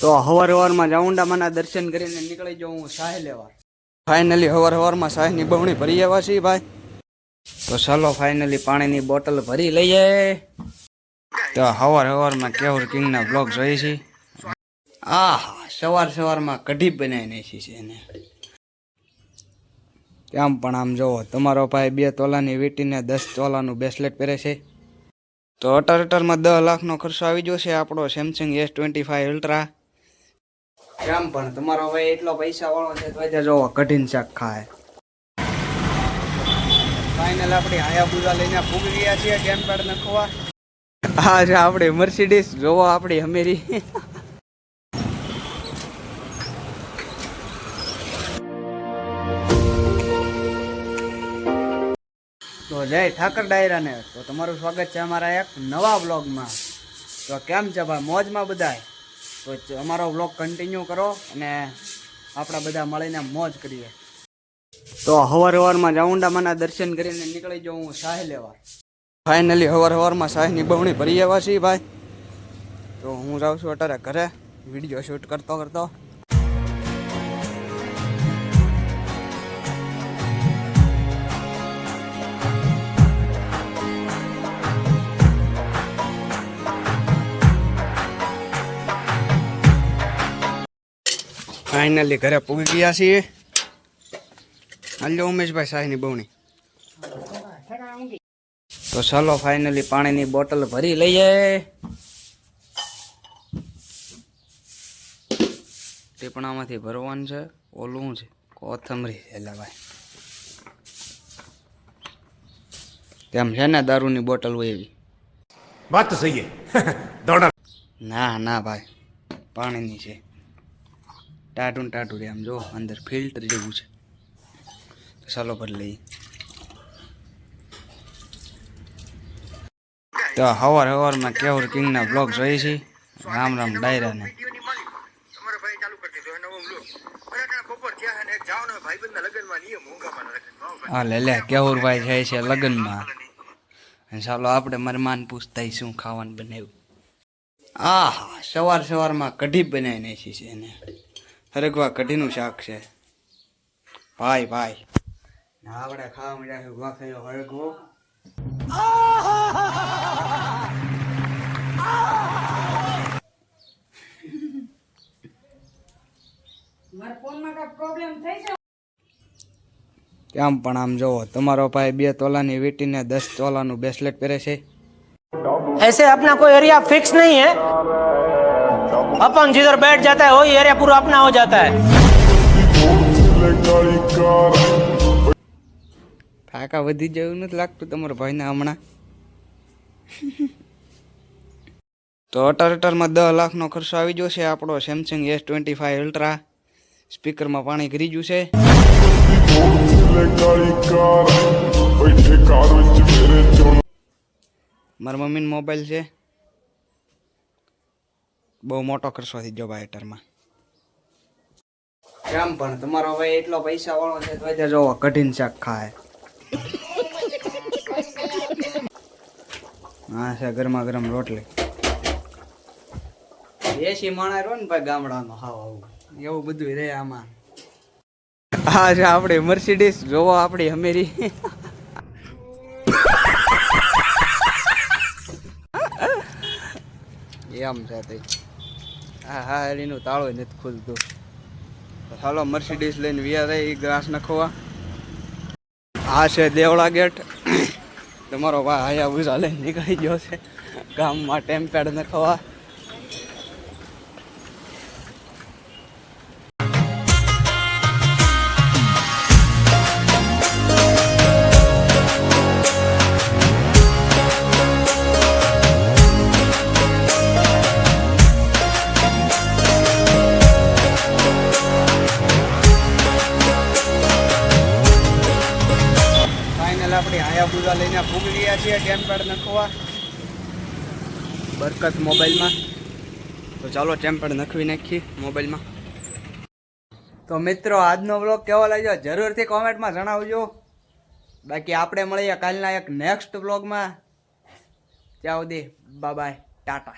તો હવાર જાઉંડામાના દર્શન કરીને નીકળી જાઉં હું સાહે લેવા. ફાઇનલી હવારમાં સાહેની બમણી ભરી આવ્યા છીએ ભાઈ. તો ચાલો ફાઇનલી પાણીની બોટલ ભરી લઈએ. તો હવારમાં કેવર કિંગના બ્લોગ જોઈએ છીએ. સવારમાં કઢી બનાવી નાખી છે એને. કેમ પણ આમ જોવો, તમારો ભાઈ 2 તોલાની વીટીને 10 તોલાનું બ્રેસલેટ પહેરે છે. તો અટરમાં 10 લાખનો ખર્ચો આવી ગયો છે આપણો સેમસંગ S25 અલ્ટ્રા. કેમ પણ તમારો ભાઈ એટલો પૈસા વાળો છે તો જોવો કઢીને શાક ખાય. ફાઇનલ આપણી હાયાબુઝા લઈને ફૂગી ગયા છીએ ટેમ્પેડ નખવા. હા છે આપણી મર્સિડીઝ, જોવો આપણી અમેરી. તો જય ઠાકર ડાયરાને. તો તમારું સ્વાગત છે અમારા એક નવા બ્લોગમાં. તો કેમ છે ભાઈ, મોજમાં બધાય? તો અમારો બ્લોગ કન્ટિન્યુ કરો અને આપણે બધા મળીને મોજ કરીએ. તો હવારમાં જાઉંડામાના દર્શન કરીને નીકળી જાઉં હું સાહે લેવા. ફાઇનલી હવારમાં સાહેની બમણી ભરી આવ્યા છીએ ભાઈ. તો હું જાઉં છું અત્યારે ઘરે વિડીયો શૂટ કરતો. ફાઇનલી ઘરે પૂગી ગયા છીએ. હાલ્યો ઉમેશભાઈ સાહેની બમણી. તો ચાલો ફાઇનલી પાણીની બોટલ ભરી લઈએ. ટીપણામાંથી ભરવાનું છે. ઓલું છે કોથમરી એટલે ભાઈ તેમ છે ને, દારૂની બોટલ હોય એવી વાત તો સહી હે. ના ભાઈ, પાણીની છે. ટાટું રે આમ જો, અંદર ફિલ્ટર જેવું છે. તો ચાલો ભરી લઈએ. તો હવારમાં કેવર કિંગના બ્લોગ જોઈએ છીએ. રામ ડાયરાને. હા લે કેવુરભાઈ જાય છે લગ્નમાં. ચાલો આપણે મરમાન પૂછતા શું ખાવાનું બનાવ્યું. સવારમાં કઢી બનાવી નાખી છે એને. હરગવા કઢીનું શાક છે ભાઈ. આપણે ખાવા મળ્યા વાખેલો હરગવો. કેમ પણ આમ જોવો, તમારો ભાઈ 2 તોલાની વીટીને 10 તોલાનું બ્રેસલેટ પહેરે છે. ऐसे अपना कोई एरिया फिक्स नहीं है, अपन जिधर बैठ जाता है वही एरिया पूरा अपना हो जाता है. થાકા વધી જેવું નથી લાગતું તમારા ભાઈને હમણાં? તો અટરમાં 10 લાખનો ખર્ચો આવી ગયો છે આપણો સેમસંગ S25 અલ્ટ્રા. સ્પીકરમાં પાણી કરી ગયું છે. મારા મમ્મીનો મોબાઈલ છે. બહુ મોટો ખર્ચો થઈ ગયો ભાઈ અટરમાં. કેમ પણ તમારો ભાઈ એટલો પૈસા વાળો છે તો જોવો કઢીને શાક ખાય. હા છે ગરમા ગરમ રોટલી. એસી માણા રહ્યો ને ભાઈ ગામડાનો હાવ આવું એવું બધું રે આમાં. હા છે આપણી મર્સિડીઝ, જોવો આપણી અમેરી. એમ છે તે. હા એનું તાળું નથી ખુલતું. ચાલો મર્સિડીઝ લઈને વ્યા જાય ગ્રાસ નખવા. આ છે દેવળા ગેટ. તમારો ભાઈ હાયાબુઝા લઈને નીકળી ગયો છે ગામમાં ટેમ્પેડ નખવા. આપણી હાયાબુઝા લઈને ફૂગી ગયા છીએ ટેમ્પેડ નખવા બરકત મોબાઈલમાં. તો ચાલો ટેમ્પેડ નખવી નાખીએ મોબાઈલમાં. તો મિત્રો આજનો વ્લોગ કેવો લાગ્યો જરૂરથી કોમેન્ટમાં જણાવજો. બાકી આપણે મળીએ કાલના એક નેક્સ્ટ વ્લોગમાં. ત્યાં સુધી બાય ટાટા.